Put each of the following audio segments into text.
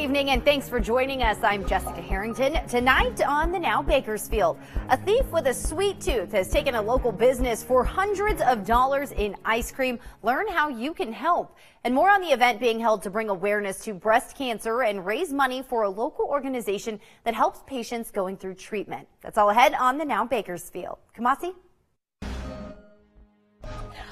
evening and thanks for joining us. I'm Jessica Harrington. Tonight on the Now Bakersfield, a thief with a sweet tooth has taken a local business for hundreds of dollars in ice cream. Learn how you can help. And more on the event being held to bring awareness to breast cancer and raise money for a local organization that helps patients going through treatment. That's all ahead on the Now Bakersfield. Kamasi?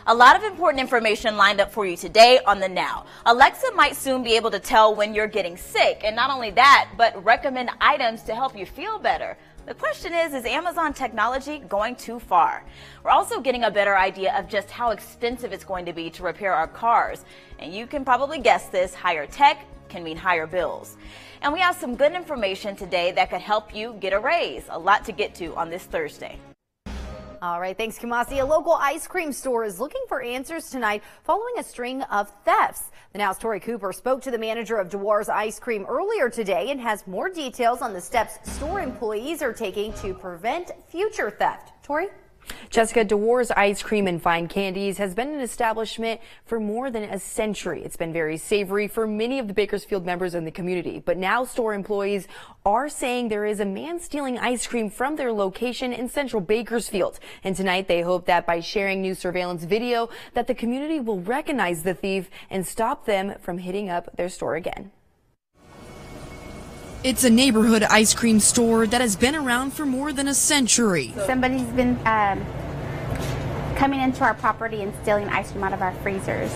A lot of important information lined up for you today on the Now. Alexa might soon be able to tell when you're getting sick, and not only that, but recommend items to help you feel better. The question is Amazon technology going too far? We're also getting a better idea of just how expensive it's going to be to repair our cars. And you can probably guess this, higher tech can mean higher bills. And we have some good information today that could help you get a raise. A lot to get to on this Thursday. All right, thanks, Kamasi. A local ice cream store is looking for answers tonight following a string of thefts. The Now's Tori Cooper spoke to the manager of Dewar's Ice Cream earlier today and has more details on the steps store employees are taking to prevent future theft. Tori? Jessica, Dewar's Ice Cream and Fine Candies has been an establishment for more than a century. It's been very savory for many of the Bakersfield members in the community. But now store employees are saying there is a man stealing ice cream from their location in central Bakersfield. And tonight they hope that by sharing new surveillance video that the community will recognize the thief and stop them from hitting up their store again. It's a neighborhood ice cream store that has been around for more than a century. Somebody's been coming into our property and stealing ice cream out of our freezers.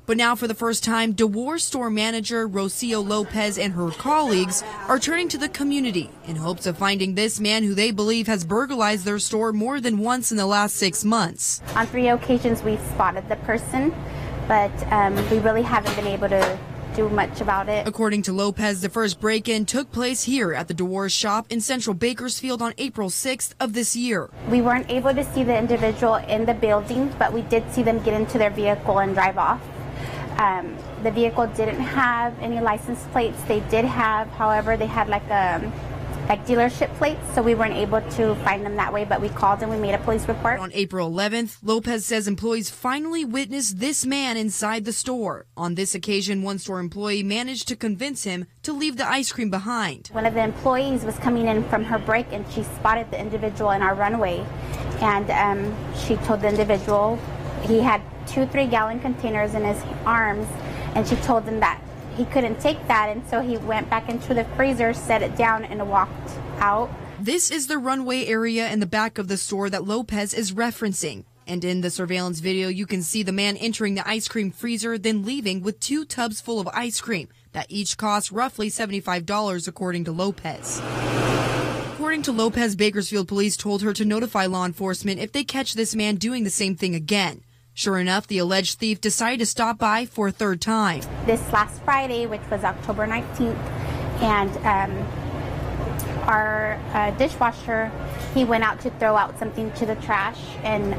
But now for the first time, Dewar store manager Rocio Lopez and her colleagues are turning to the community in hopes of finding this man who they believe has burglarized their store more than once in the last 6 months. On 3 occasions we've spotted the person, but we really haven't been able to do much about it. According to Lopez, the first break-in took place here at the Dewar shop in central Bakersfield on April 6th of this year. We weren't able to see the individual in the building, but we did see them get into their vehicle and drive off. The vehicle didn't have any license plates. They did have, however, they had like dealership plates, so we weren't able to find them that way, but we called and we made a police report. On April 11th, Lopez says employees finally witnessed this man inside the store. On this occasion, one store employee managed to convince him to leave the ice cream behind. One of the employees was coming in from her break and she spotted the individual in our runway, and she told the individual he had 2 3-gallon containers in his arms, and she told him that he couldn't take that, and so he went back into the freezer, set it down, and walked out. This is the runway area in the back of the store that Lopez is referencing. And in the surveillance video, you can see the man entering the ice cream freezer, then leaving with 2 tubs full of ice cream that each cost roughly $75, according to Lopez. According to Lopez, Bakersfield police told her to notify law enforcement if they catch this man doing the same thing again. Sure enough, the alleged thief decided to stop by for a 3rd time. This last Friday, which was October 19th, and our dishwasher, he went out to throw out something to the trash, and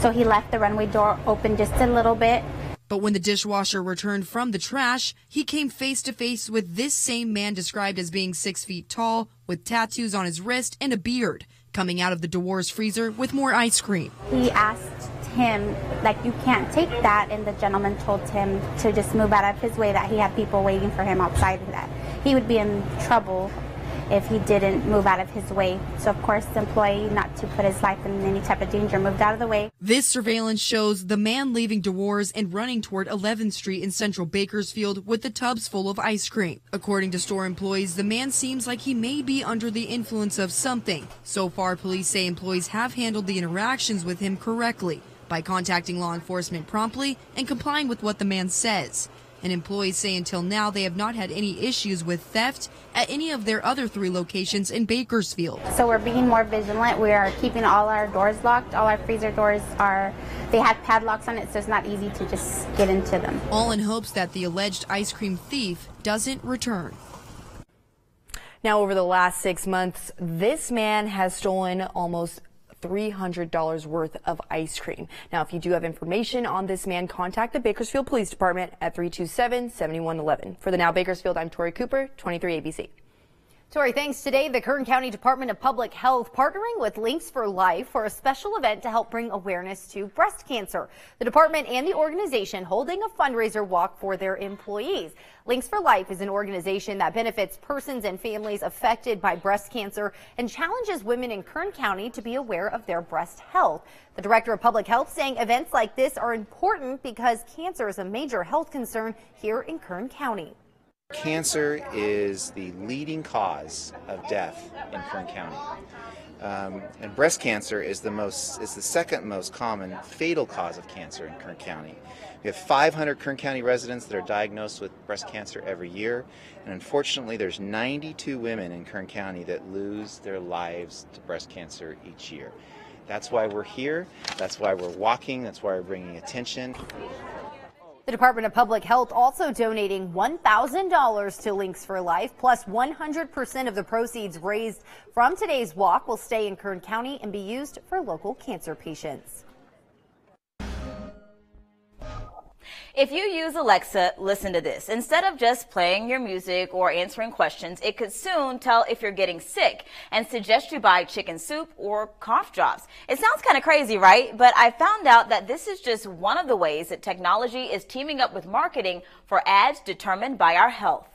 so he left the runway door open just a little bit. But when the dishwasher returned from the trash, he came face to face with this same man described as being 6 feet tall, with tattoos on his wrist and a beard, coming out of the Dewar's freezer with more ice cream. He asked him, like, you can't take that, and the gentleman told him to just move out of his way, that he had people waiting for him outside, and that he would be in trouble if he didn't move out of his way. So of course the employee, not to put his life in any type of danger, moved out of the way. This surveillance shows the man leaving Dewar's and running toward 11th Street in central Bakersfield with the tubs full of ice cream. According to store employees, the man seems like he may be under the influence of something. So far, police say employees have handled the interactions with him correctly by contacting law enforcement promptly and complying with what the man says. And employees say until now they have not had any issues with theft at any of their other 3 locations in Bakersfield. So we're being more vigilant. We are keeping all our doors locked. All our freezer doors they have padlocks on it, so it's not easy to just get into them. All in hopes that the alleged ice cream thief doesn't return. Now, over the last 6 months, this man has stolen almost $300 worth of ice cream. Now, if you do have information on this man, contact the Bakersfield Police Department at 327-7111. For the Now Bakersfield, I'm Tori Cooper, 23 ABC. Tori, thanks. Today, the Kern County Department of Public Health partnering with Links for Life for a special event to help bring awareness to breast cancer. The department and the organization holding a fundraiser walk for their employees. Links for Life is an organization that benefits persons and families affected by breast cancer and challenges women in Kern County to be aware of their breast health. The director of public health saying events like this are important because cancer is a major health concern here in Kern County. Cancer is the leading cause of death in Kern County, and breast cancer is the second most common fatal cause of cancer in Kern County. We have 500 Kern County residents that are diagnosed with breast cancer every year, and unfortunately, there's 92 women in Kern County that lose their lives to breast cancer each year. That's why we're here. That's why we're walking. That's why we're bringing attention. The Department of Public Health also donating $1,000 to Links for Life, plus 100% of the proceeds raised from today's walk will stay in Kern County and be used for local cancer patients. If you use Alexa, listen to this. Instead of just playing your music or answering questions, it could soon tell if you're getting sick and suggest you buy chicken soup or cough drops. It sounds kind of crazy, right? But I found out that this is just one of the ways that technology is teaming up with marketing for ads determined by our health.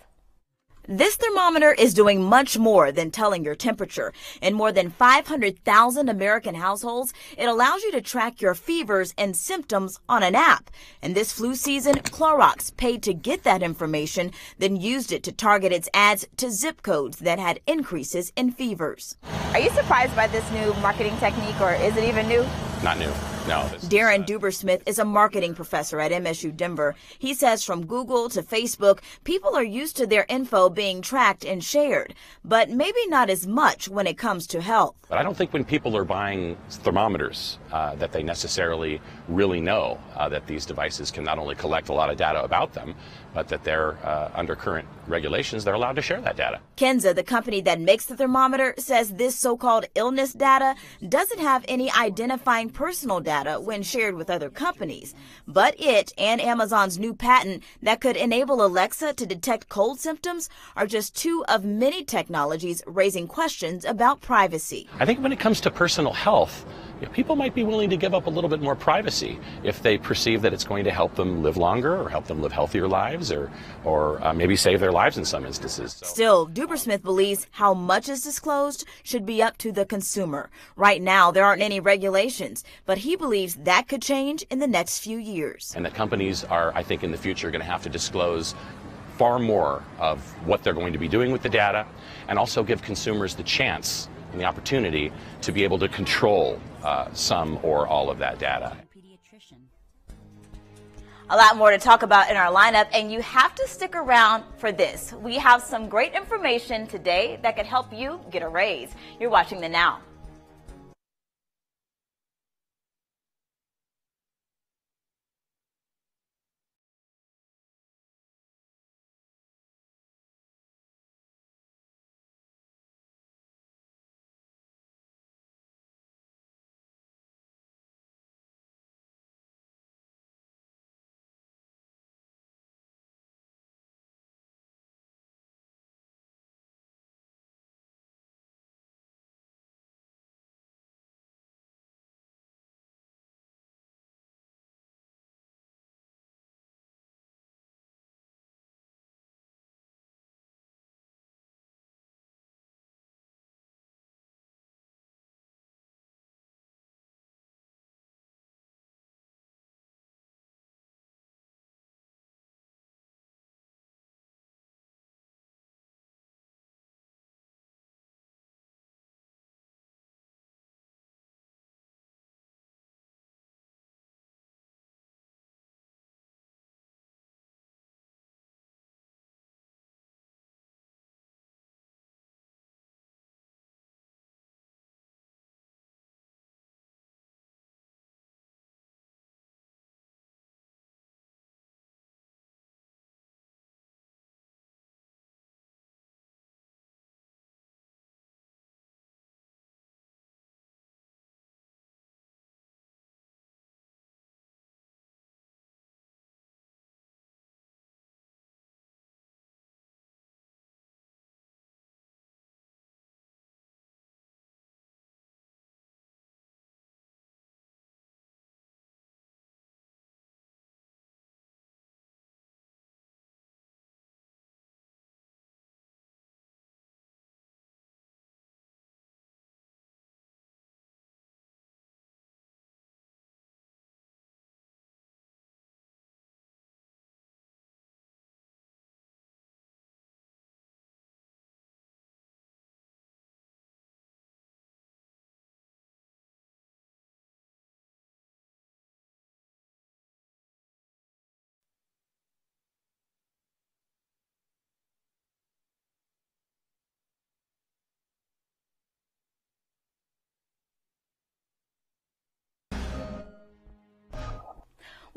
This thermometer is doing much more than telling your temperature. In more than 500,000 American households, it allows you to track your fevers and symptoms on an app. And this flu season, Clorox paid to get that information, then used it to target its ads to zip codes that had increases in fevers. Are you surprised by this new marketing technique, or is it even new? Not new. No. Darren Dubersmith is a marketing professor at MSU Denver. He says from Google to Facebook, people are used to their info being tracked and shared, but maybe not as much when it comes to health. But I don't think when people are buying thermometers that they necessarily really know that these devices can not only collect a lot of data about them, but that they're under current regulations, they're allowed to share that data. Kenza, the company that makes the thermometer, says this so-called illness data doesn't have any identifying personal data when shared with other companies. But it and Amazon's new patent that could enable Alexa to detect cold symptoms are just two of many technologies raising questions about privacy. I think when it comes to personal health, people might be willing to give up a little bit more privacy if they perceive that it's going to help them live longer or help them live healthier lives or maybe save their lives in some instances. Still, Dubersmith believes how much is disclosed should be up to the consumer. Right now, there aren't any regulations, but he believes that could change in the next few years. And that companies are, I think, in the future going to have to disclose far more of what they're going to be doing with the data and also give consumers the chance and the opportunity to be able to control some or all of that data. A lot more to talk about in our lineup, and you have to stick around for this. We have some great information today that could help you get a raise. You're watching The Now.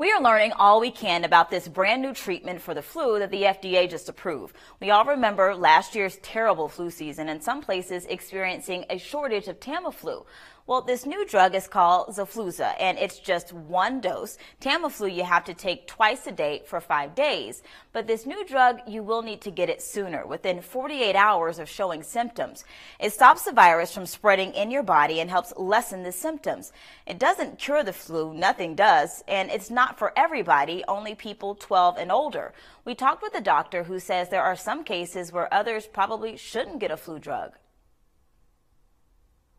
We are learning all we can about this brand new treatment for the flu that the FDA just approved. We all remember last year's terrible flu season and some places experiencing a shortage of Tamiflu. Well, this new drug is called Xofluza, and it's just one dose. Tamiflu you have to take twice a day for 5 days. But this new drug, you will need to get it sooner, within 48 hours of showing symptoms. It stops the virus from spreading in your body and helps lessen the symptoms. It doesn't cure the flu, nothing does, and it's not for everybody, only people 12 and older. We talked with a doctor who says there are some cases where others probably shouldn't get a flu drug.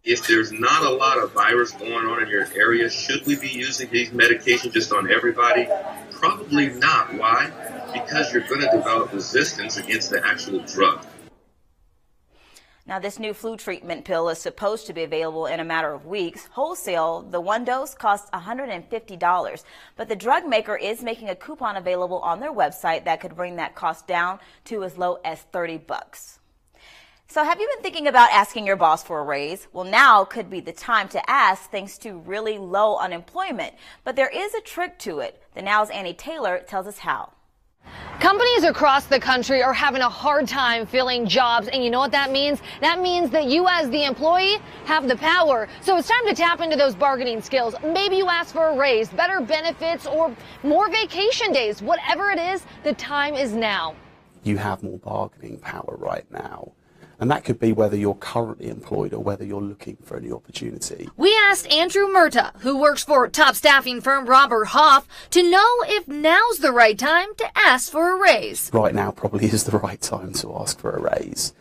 If there's not a lot of virus going on in your area, should we be using these medications just on everybody? Probably not. Why? Because you're going to develop resistance against the actual drug. Now, this new flu treatment pill is supposed to be available in a matter of weeks. Wholesale, the one dose costs $150, but the drug maker is making a coupon available on their website that could bring that cost down to as low as $30. So have you been thinking about asking your boss for a raise? Well, now could be the time to ask thanks to really low unemployment. But there is a trick to it. The Now's Annie Taylor tells us how. Companies across the country are having a hard time filling jobs, and you know what that means? That means that you as the employee have the power. So it's time to tap into those bargaining skills. Maybe you ask for a raise, better benefits, or more vacation days. Whatever it is, the time is now. You have more bargaining power right now. And that could be whether you're currently employed or whether you're looking for a new opportunity. We asked Andrew Murta, who works for top staffing firm Robert Half, to know if now's the right time to ask for a raise. Right now probably is the right time to ask for a raise.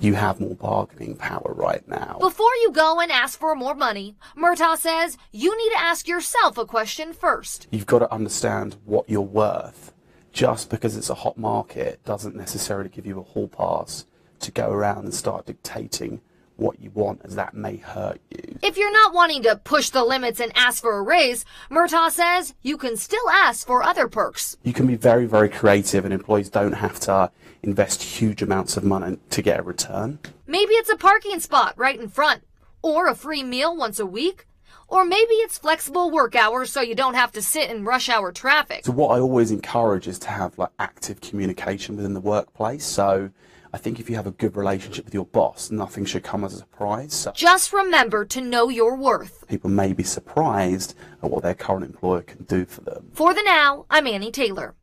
You have more bargaining power right now. Before you go and ask for more money, Murta says you need to ask yourself a question first. You've got to understand what you're worth. Just because it's a hot market doesn't necessarily give you a hall pass to go around and start dictating what you want, as that may hurt you. If you're not wanting to push the limits and ask for a raise, Murtaugh says you can still ask for other perks. You can be very, very creative, and employees don't have to invest huge amounts of money to get a return. Maybe it's a parking spot right in front, or a free meal once a week, or maybe it's flexible work hours so you don't have to sit in rush hour traffic. So what I always encourage is to have active communication within the workplace. So I think if you have a good relationship with your boss, nothing should come as a surprise. So just remember to know your worth. People may be surprised at what their current employer can do for them. For the Now, I'm Annie Taylor.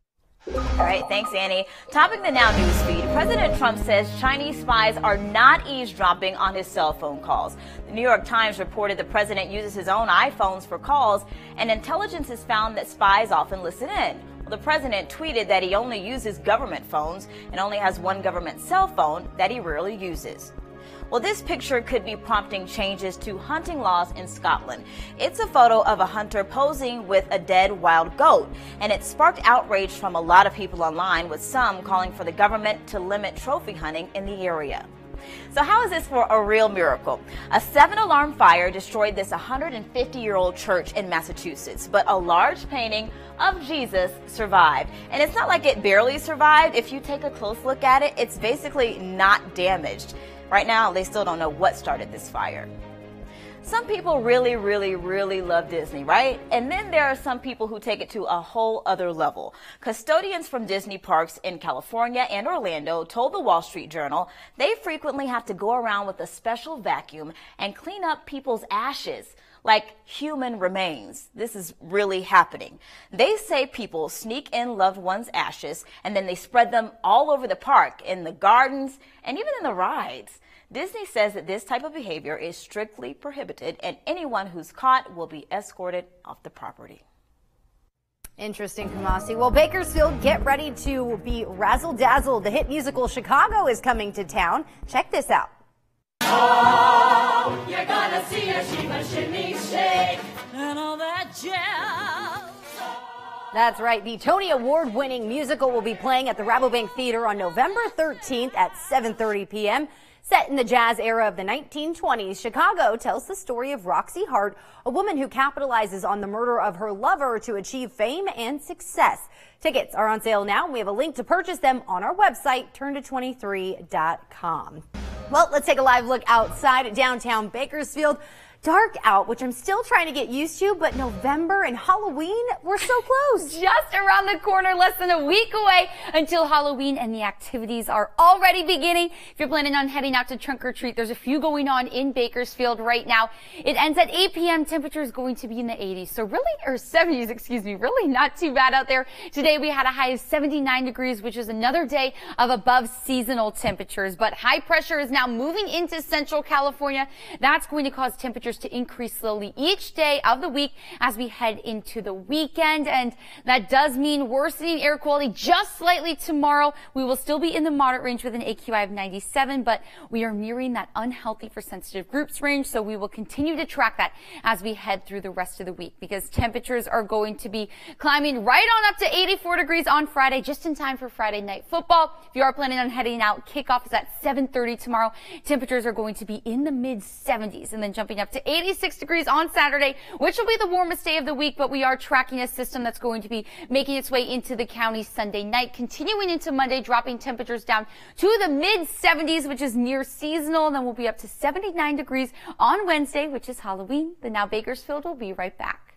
All right, thanks, Annie. Topping the Now news feed, President Trump says Chinese spies are not eavesdropping on his cell phone calls. The New York Times reported the president uses his own iPhones for calls, and intelligence has found that spies often listen in. The president tweeted that he only uses government phones and only has one government cell phone that he rarely uses. Well, this picture could be prompting changes to hunting laws in Scotland. It's a photo of a hunter posing with a dead wild goat, and it sparked outrage from a lot of people online, with some calling for the government to limit trophy hunting in the area. So how is this for a real miracle? A 7-alarm fire destroyed this 150-year-old church in Massachusetts, but a large painting of Jesus survived. And it's not like it barely survived. If you take a close look at it, it's basically not damaged. Right now, they still don't know what started this fire. Some people really, really, really love Disney, right? And then there are some people who take it to a whole other level. Custodians from Disney parks in California and Orlando told the Wall Street Journal they frequently have to go around with a special vacuum and clean up people's ashes, like human remains. This is really happening. They say people sneak in loved ones' ashes and then they spread them all over the park, in the gardens, and even in the rides. Disney says that this type of behavior is strictly prohibited, and anyone who's caught will be escorted off the property. Interesting, Kamasi. Well, Bakersfield, get ready to be razzle-dazzled. The hit musical Chicago is coming to town. Check this out. Oh, you're gonna see a Shiva shimmy shake and all that jazz. That's right. The Tony Award-winning musical will be playing at the Rabobank Theater on November 13th at 7:30 p.m. Set in the jazz era of the 1920s, Chicago tells the story of Roxy Hart, a woman who capitalizes on the murder of her lover to achieve fame and success. Tickets are on sale now, and we have a link to purchase them on our website, turnto23.com. Well, let's take a live look outside at downtown Bakersfield. dark out, which I'm still trying to get used to, but November and Halloween, we're so close. Just around the corner, less than a week away until Halloween, and the activities are already beginning. If you're planning on heading out to trunk or treat, there's a few going on in Bakersfield right now. It ends at 8 p.m. Temperature is going to be in the 80s, so really, or 70s, excuse me, really not too bad out there. Today we had a high of 79 degrees, which is another day of above seasonal temperatures, but high pressure is now moving into central California. That's going to cause temperatures to increase slowly each day of the week as we head into the weekend, and that does mean worsening air quality just slightly tomorrow. We will still be in the moderate range with an AQI of 97, but we are nearing that unhealthy for sensitive groups range, so we will continue to track that as we head through the rest of the week, because temperatures are going to be climbing right on up to 84 degrees on Friday, just in time for Friday night football. If you are planning on heading out, kickoff is at 7:30 tomorrow. Temperatures are going to be in the mid 70s and then jumping up to 86 degrees on Saturday, which will be the warmest day of the week, but we are tracking a system that's going to be making its way into the county Sunday night, continuing into Monday, dropping temperatures down to the mid 70s, which is near seasonal, and then we'll be up to 79 degrees on Wednesday, which is Halloween. The Now Bakersfield will be right back.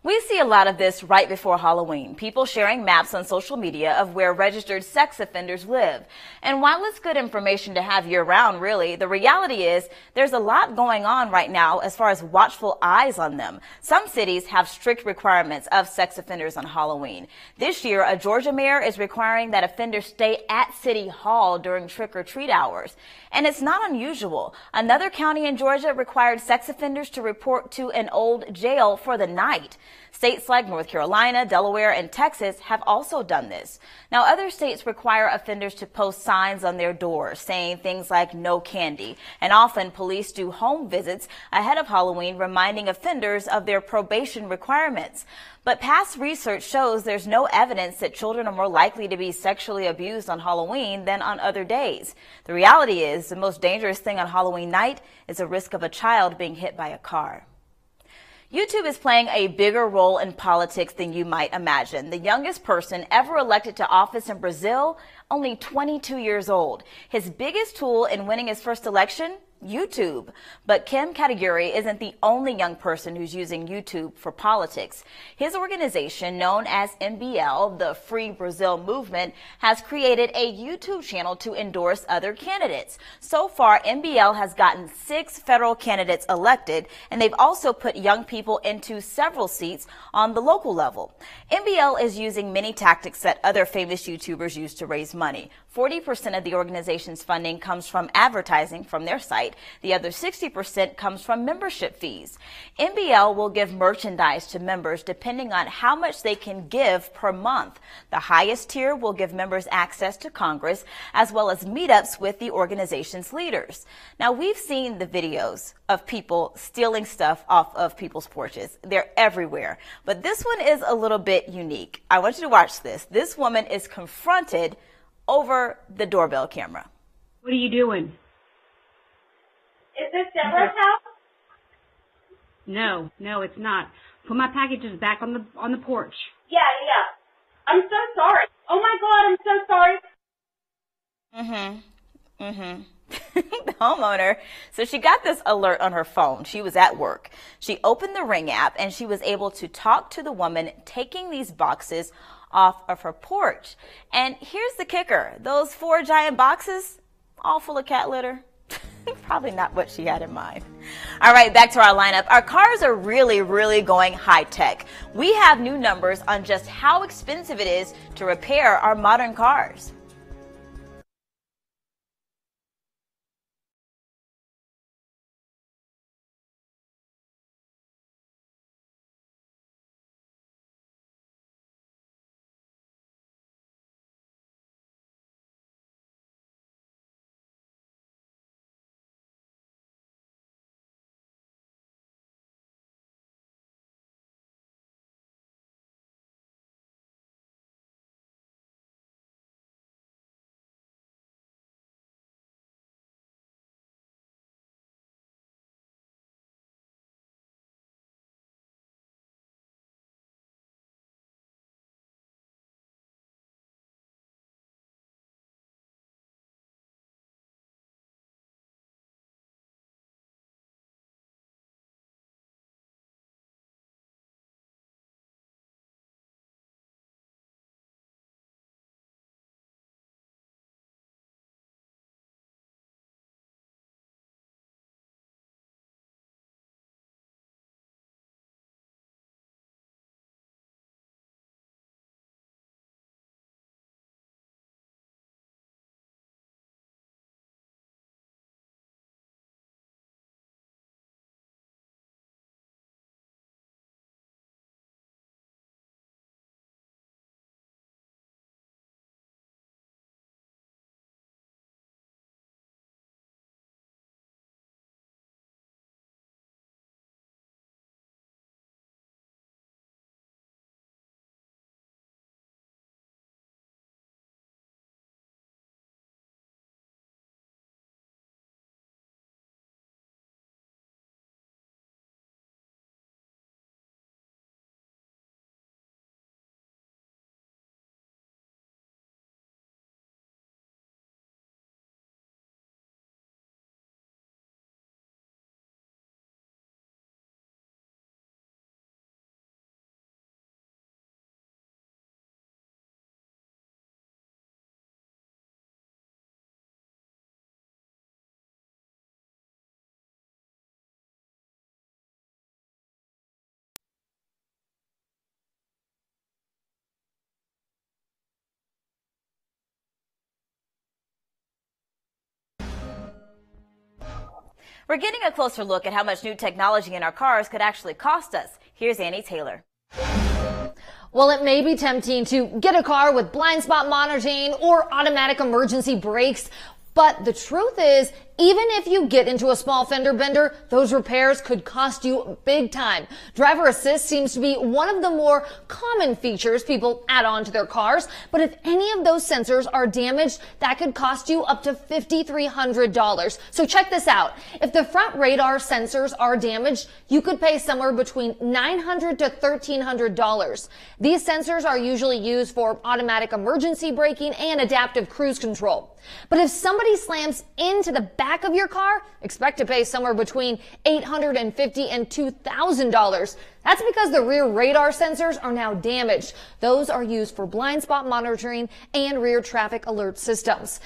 We see a lot of this right before Halloween, people sharing maps on social media of where registered sex offenders live. And while it's good information to have year-round, really, the reality is there's a lot going on right now as far as watchful eyes on them. Some cities have strict requirements of sex offenders on Halloween. This year, a Georgia mayor is requiring that offenders stay at City Hall during trick-or-treat hours. And it's not unusual. Another county in Georgia required sex offenders to report to an old jail for the night. States like North Carolina, Delaware, and Texas have also done this. Now, other states require offenders to post signs on their doors saying things like no candy. And often police do home visits ahead of Halloween, reminding offenders of their probation requirements. But past research shows there's no evidence that children are more likely to be sexually abused on Halloween than on other days. The reality is the most dangerous thing on Halloween night is the risk of a child being hit by a car. YouTube is playing a bigger role in politics than you might imagine. The youngest person ever elected to office in Brazil, only 22 years old. His biggest tool in winning his first election? YouTube. But Kim Kataguri isn't the only young person who's using YouTube for politics. His organization, known as MBL, the Free Brazil Movement, has created a YouTube channel to endorse other candidates. So far, MBL has gotten 6 federal candidates elected, and they've also put young people into several seats on the local level. MBL is using many tactics that other famous YouTubers use to raise money. 40% of the organization's funding comes from advertising from their site. The other 60% comes from membership fees. MBL will give merchandise to members depending on how much they can give per month. The highest tier will give members access to Congress as well as meetups with the organization's leaders. Now, we've seen the videos of people stealing stuff off of people's porches. They're everywhere. But this one is a little bit unique. I want you to watch this. This woman is confronted over the doorbell camera. What are you doing? Is this Deborah's house? No, it's not. Put my packages back on the porch. Yeah. I'm so sorry. Oh my God, I'm so sorry. The homeowner, so she got this alert on her phone. She was at work. She opened the Ring app and she was able to talk to the woman taking these boxes off of her porch. And here's the kicker. Those 4 giant boxes, all full of cat litter. Probably not what she had in mind. All right, back to our lineup. Our cars are really going high tech. We have new numbers on just how expensive it is to repair our modern cars. We're getting a closer look at how much new technology in our cars could actually cost us. Here's Annie Taylor. Well, it may be tempting to get a car with blind spot monitoring or automatic emergency brakes, but the truth is Even if you get into a small fender bender, those repairs could cost you big time. Driver assist seems to be one of the more common features people add on to their cars, but if any of those sensors are damaged, that could cost you up to $5,300. So check this out. If the front radar sensors are damaged, you could pay somewhere between $900 to $1,300. These sensors are usually used for automatic emergency braking and adaptive cruise control. But if somebody slams into the back of your car, expect to pay somewhere between $850 and $2,000. That's because the rear radar sensors are now damaged. Those are used for blind spot monitoring and rear traffic alert systems.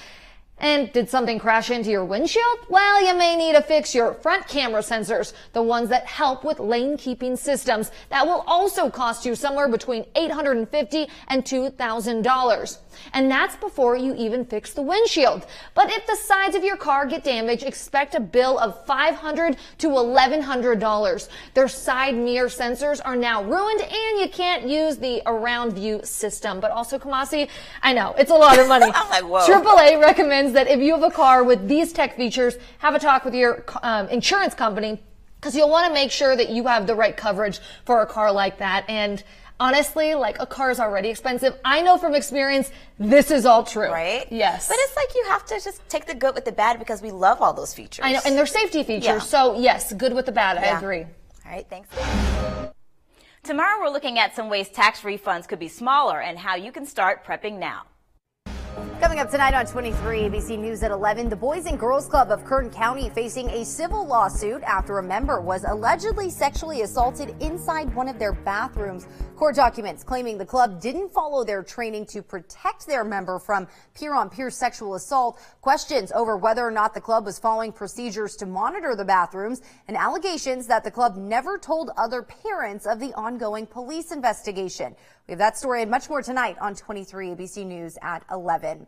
And did something crash into your windshield? Well, you may need to fix your front camera sensors, the ones that help with lane keeping systems. That will also cost you somewhere between $850 and $2,000. And that's before you even fix the windshield. But if the sides of your car get damaged, expect a bill of $500 to $1,100. Their side mirror sensors are now ruined and you can't use the around view system. But also, Kamasi, I know, it's a lot of money. I'm like, whoa. AAA recommends that if you have a car with these tech features, have a talk with your insurance company, because you'll want to make sure that you have the right coverage for a car like that. And honestly, like, a car is already expensive. I know from experience, this is all true. Right? Yes. But it's like you have to just take the good with the bad because we love all those features. I know, and they're safety features. Yeah. So yes, good with the bad. I agree. All right, thanks. Tomorrow we're looking at some ways tax refunds could be smaller and how you can start prepping now. Coming up tonight on 23 ABC News at 11, the Boys and Girls Club of Kern County facing a civil lawsuit after a member was allegedly sexually assaulted inside one of their bathrooms. Court documents claiming the club didn't follow their training to protect their member from peer-on-peer sexual assault, questions over whether or not the club was following procedures to monitor the bathrooms, and allegations that the club never told other parents of the ongoing police investigation. We have that story and much more tonight on 23 ABC News at 11.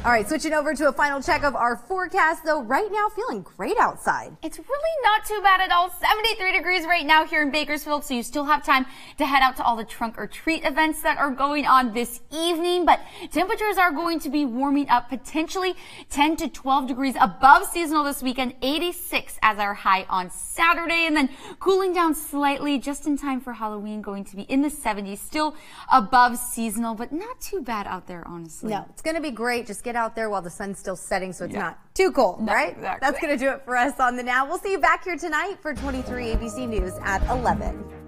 All right, switching over to a final check of our forecast, though right now feeling great outside. It's really not too bad at all. 73 degrees right now here in Bakersfield, so you still have time to head out to all the trunk or treat events that are going on this evening. But temperatures are going to be warming up, potentially 10 to 12 degrees above seasonal this weekend, 86 as our high on Saturday, and then cooling down slightly just in time for Halloween, going to be in the 70s, still above seasonal, but not too bad out there, honestly. No, it's going to be great. Just get out there while the sun's still setting so it's not too cold, right? Exactly. That's going to do it for us on the Now. We'll see you back here tonight for 23 ABC News at 11.